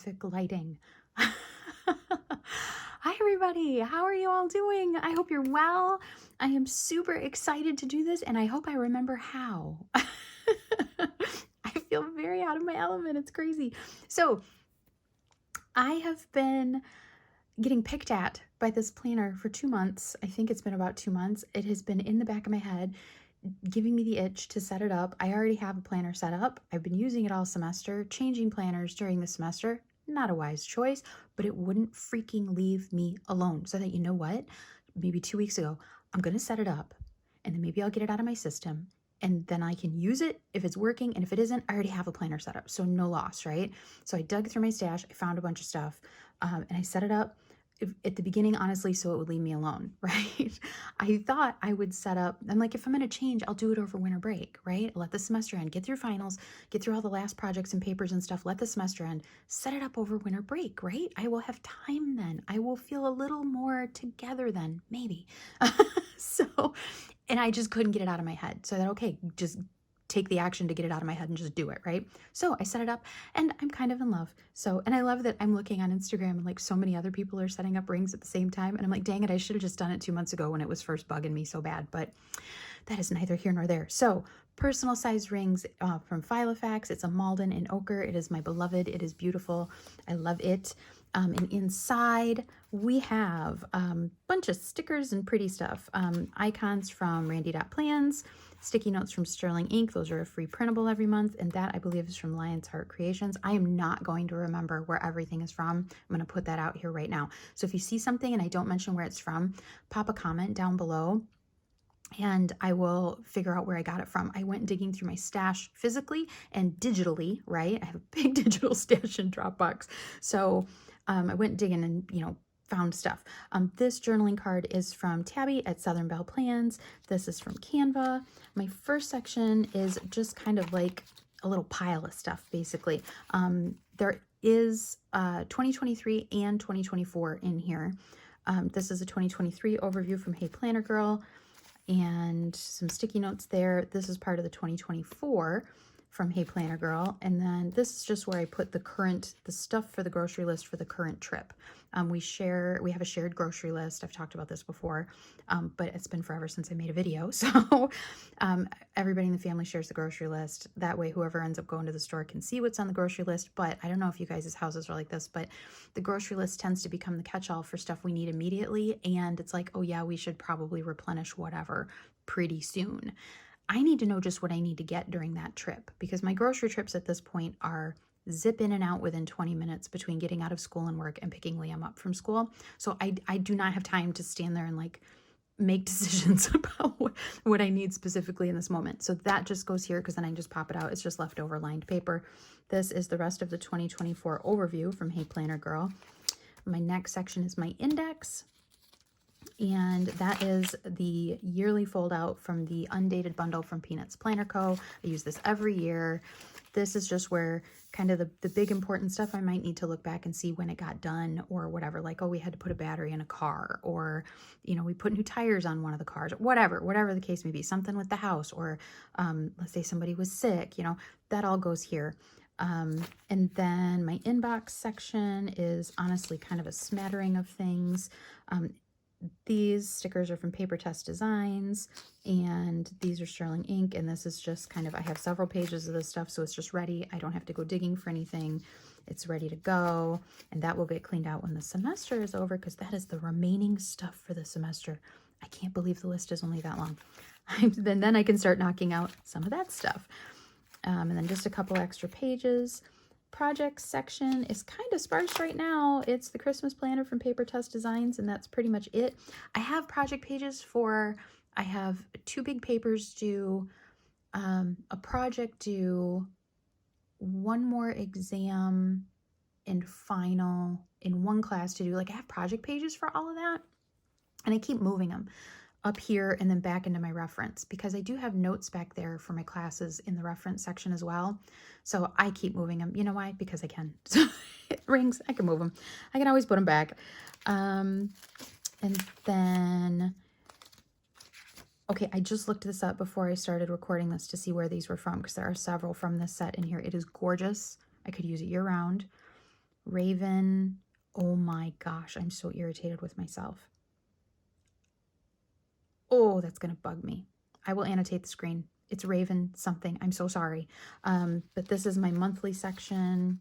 horrific lighting. Hi everybody, how are you all doing? I hope you're well. I am super excited to do this and I hope I remember how. I feel very out of my element, it's crazy. So I have been getting picked at by this planner for 2 months. I think it's been about 2 months. It has been in the back of my head, giving me the itch to set it up. I already have a planner set up. I've been using it all semester, changing planners during the semester. Not a wise choice, but it wouldn't freaking leave me alone. So that, you know what? Maybe 2 weeks ago, I'm going to set it up and then maybe I'll get it out of my system and then I can use it if it's working. And if it isn't, I already have a planner set up. So no loss, right? So I dug through my stash. I found a bunch of stuff and I set it up at the beginning, honestly, so it would leave me alone, right? I thought I would set up, I'm like, if I'm going to change, I'll do it over winter break, right? Let the semester end, get through finals, get through all the last projects and papers and stuff, let the semester end, set it up over winter break, right? I will have time then. I will feel a little more together then, maybe. So, and I just couldn't get it out of my head. So I thought, okay, just take the action to get it out of my head and just do it, right? So I set it up and I'm kind of in love. So, and I love that I'm looking on Instagram and like so many other people are setting up rings at the same time. And I'm like, dang it, I should have just done it 2 months ago when it was first bugging me so bad, but that is neither here nor there. So personal size rings from Filofax. It's a Malden in ochre. It is my beloved. It is beautiful. I love it. And inside we have a bunch of stickers and pretty stuff. Icons from Randy.plans, sticky notes from Sterling Ink. Those are a free printable every month. And that I believe is from Lion's Heart Creations. I am not going to remember where everything is from. I'm going to put that out here right now. So if you see something and I don't mention where it's from, pop a comment down below and I will figure out where I got it from. I went digging through my stash physically and digitally, right? I have a big digital stash in Dropbox. So I went digging and, found stuff. This journaling card is from Tabby at Southern Belle Plans. This is from Canva. My first section is just kind of like a little pile of stuff, basically. There is 2023 and 2024 in here. This is a 2023 overview from Hey Planner Girl and some sticky notes there. This is part of the 2024 from Hey Planner Girl. And then this is just where I put the stuff for the grocery list for the current trip. We have a shared grocery list. I've talked about this before, but it's been forever since I made a video. So everybody in the family shares the grocery list. That way, whoever ends up going to the store can see what's on the grocery list. But I don't know if you guys' houses are like this, but the grocery list tends to become the catch-all for stuff we need immediately. And it's like, oh yeah, we should probably replenish whatever pretty soon. I need to know just what I need to get during that trip because my grocery trips at this point are zip in and out within 20 minutes between getting out of school and work and picking Liam up from school. So I do not have time to stand there and like make decisions about what I need specifically in this moment. So that just goes here because then I just pop it out. It's just leftover lined paper. This is the rest of the 2024 overview from Hey Planner Girl. My next section is my index. And that is the yearly fold out from the undated bundle from Peanuts Planner Co. I use this every year. This is just where kind of the big important stuff I might need to look back and see when it got done or whatever. Like, oh, we had to put a battery in a car or, we put new tires on one of the cars, whatever the case may be, something with the house or let's say somebody was sick, that all goes here. And then my inbox section is honestly kind of a smattering of things. These stickers are from Paper Test Designs, and these are Sterling Ink, and this is just kind of, I have several pages of this stuff, so it's just ready. I don't have to go digging for anything. It's ready to go, and that will get cleaned out when the semester is over, because that is the remaining stuff for the semester. I can't believe the list is only that long. Then I can start knocking out some of that stuff. And then just a couple extra pages. Projects section is kind of sparse right now. It's the Christmas planner from Paper Test Designs, and that's pretty much it. I have project pages I have 2 big papers due, a project due, 1 more exam and final in 1 class to do. Like, I have project pages for all of that, and I keep moving them up here and then back into my reference because I do have notes back there for my classes in the reference section as well. So I keep moving them. You know why? Because I can. So rings, I can move them. I can always put them back. And then, okay, I just looked this up before I started recording this to see where these were from because there are several from this set in here. It is gorgeous. I could use it year round. Raven. Oh my gosh, I'm so irritated with myself. Oh, that's going to bug me. I will annotate the screen. It's Raven something. I'm so sorry. But this is my monthly section.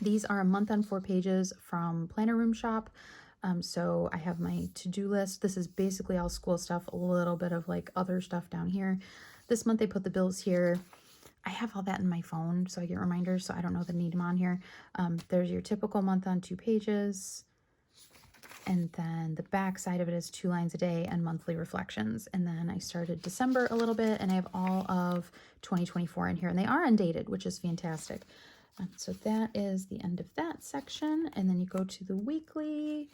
These are a month on 4 pages from Planner Room Shop. So I have my to-do list. This is basically all school stuff, a little bit of like other stuff down here. This month they put the bills here. I have all that in my phone, so I get reminders, so I don't know that I need them on here. There's your typical month on 2 pages. And then the back side of it is 2 lines a day and monthly reflections. And then I started December a little bit, and I have all of 2024 in here, and they are undated, which is fantastic. So that is the end of that section. And then you go to the weekly,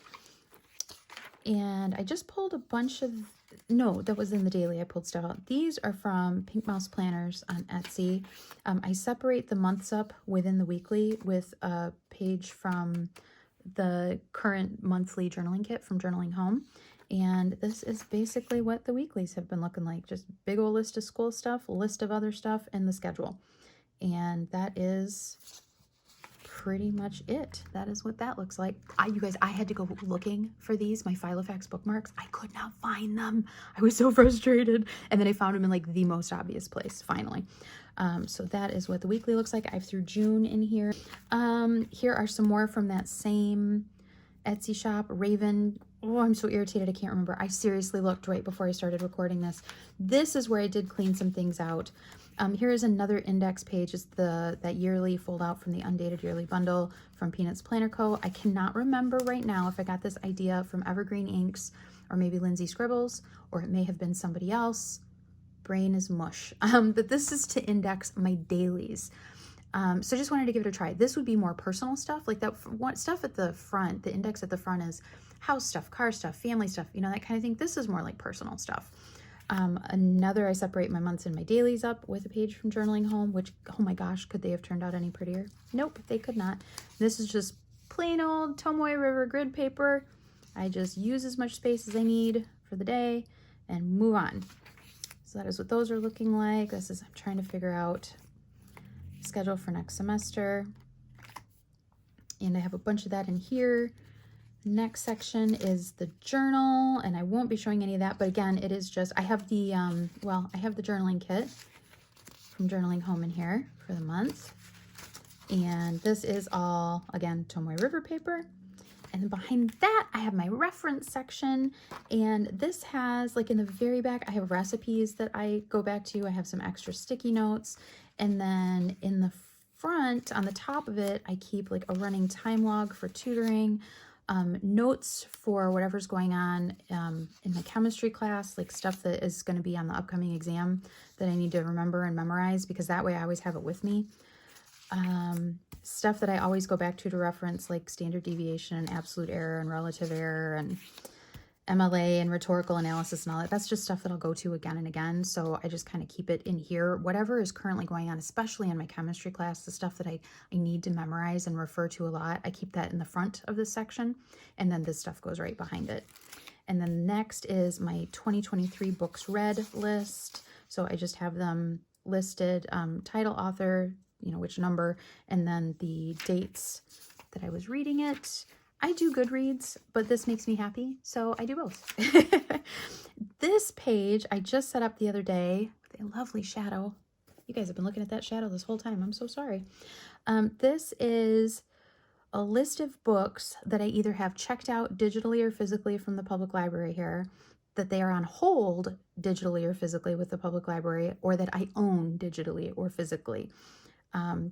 and I just pulled a bunch of, no, that was in the daily. I pulled stuff out. These are from Pink Mouse Planners on Etsy. I separate the months up within the weekly with a page from the current monthly journaling kit from Journaling Home. And this is basically what the weeklies have been looking like. Just big old list of school stuff, a list of other stuff, and the schedule. And that is pretty much it. That is what that looks like. You guys, I had to go looking for these, my Filofax bookmarks. I could not find them. I was so frustrated. And then I found them in like the most obvious place, finally. So that is what the weekly looks like. I threw June in here. Here are some more from that same Etsy shop, Raven. Oh, I'm so irritated. I can't remember. I seriously looked right before I started recording this. This is where I did clean some things out. Here is another index page. It's that yearly fold out from the undated yearly bundle from Peanuts Planner Co. I cannot remember right now if I got this idea from Evergreen Inks or maybe Lindsay Scribbles, or it may have been somebody else. Brain is mush. But this is to index my dailies. So just wanted to give it a try. This would be more personal stuff, like that stuff at the front. The index at the front is house stuff, car stuff, family stuff, you know, that kind of thing. This is more like personal stuff. I separate my months and my dailies up with a page from Journaling Home, which, oh my gosh, could they have turned out any prettier? Nope, they could not. This is just plain old Tomoe River grid paper. I just use as much space as I need for the day and move on. So that is what those are looking like. I'm trying to figure out schedule for next semester. And I have a bunch of that in here. Next section is the journal, and I won't be showing any of that, but again, it is just, I have the, I have the journaling kit from Journaling Home in here for the month. And this is all, again, Tomoe River paper. And then behind that, I have my reference section. And this has, like in the very back, I have recipes that I go back to. I have some extra sticky notes. And then in the front, on the top of it, I keep like a running time log for tutoring, notes for whatever's going on in my chemistry class, like stuff that is going to be on the upcoming exam that I need to remember and memorize, because that way I always have it with me. Stuff that I always go back to reference, like standard deviation and absolute error and relative error and MLA and rhetorical analysis and all that. That's just stuff that I'll go to again and again. So I just kind of keep it in here. Whatever is currently going on, especially in my chemistry class, the stuff that I need to memorize and refer to a lot, I keep that in the front of this section. And then this stuff goes right behind it. And then next is my 2023 books read list. So I just have them listed, title, author, you know, which number, and then the dates that I was reading it. I do Goodreads, but this makes me happy, so I do both. This page I just set up the other day with a lovely shadow. You guys have been looking at that shadow this whole time. I'm so sorry. This is a list of books that I either have checked out digitally or physically from the public library here, that they are on hold digitally or physically with the public library, or that I own digitally or physically.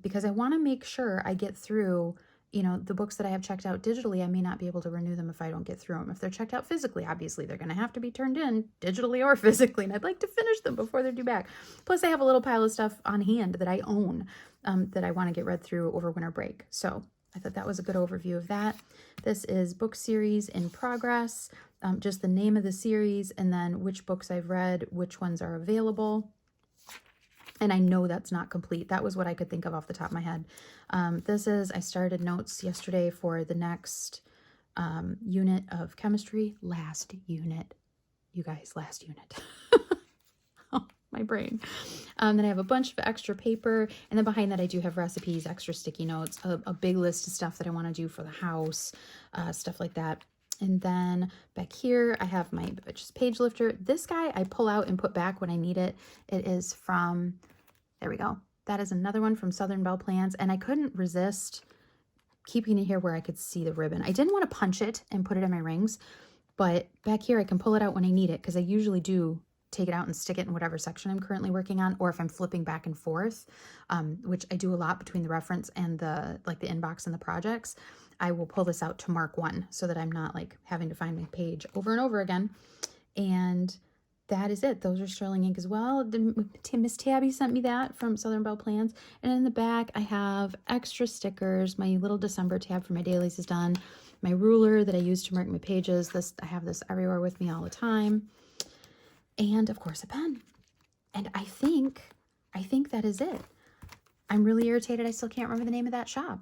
Because I want to make sure I get through, you know, the books that I have checked out digitally. I may not be able to renew them if I don't get through them. If they're checked out physically, obviously they're going to have to be turned in digitally or physically, and I'd like to finish them before they're due back. Plus I have a little pile of stuff on hand that I own, that I want to get read through over winter break. So I thought that was a good overview of that. This is book series in progress, just the name of the series, and then which books I've read, which ones are available. And I know that's not complete. That was what I could think of off the top of my head. I started notes yesterday for the next unit of chemistry. Last unit. You guys, last unit. my brain. Then I have a bunch of extra paper, and then behind that I do have recipes, extra sticky notes, a big list of stuff that I want to do for the house, stuff like that. And then back here I have my just page lifter. This guy I pull out and put back when I need it. It is from, there we go. That is another one from Southern Belle Plans, and I couldn't resist keeping it here where I could see the ribbon. I didn't want to punch it and put it in my rings, but back here I can pull it out when I need it, because I usually do take it out and stick it in whatever section I'm currently working on, or if I'm flipping back and forth, which I do a lot between the reference and the inbox and the projects. I will pull this out to mark one so that I'm not like having to find my page over and over again. And that is it. Those are sterling ink as well. Miss Tabby sent me that from Southern Belle Plans. And in the back I have extra stickers. My little December tab for my dailies is done. My ruler that I use to mark my pages. I have this everywhere with me all the time. And of course a pen. And I think that is it. I'm really irritated I still can't remember the name of that shop.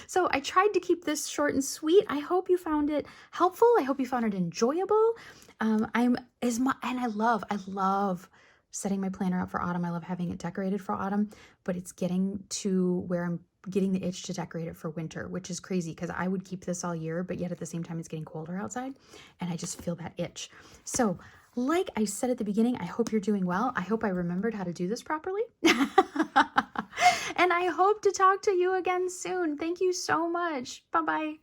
So I tried to keep this short and sweet. I hope you found it helpful. I hope you found it enjoyable. And I love setting my planner up for autumn. I love having it decorated for autumn, but it's getting to where I'm getting the itch to decorate it for winter, which is crazy because I would keep this all year, but yet at the same time it's getting colder outside and I just feel that itch. So like I said at the beginning, I hope you're doing well. I hope I remembered how to do this properly. And I hope to talk to you again soon. Thank you so much. Bye-bye.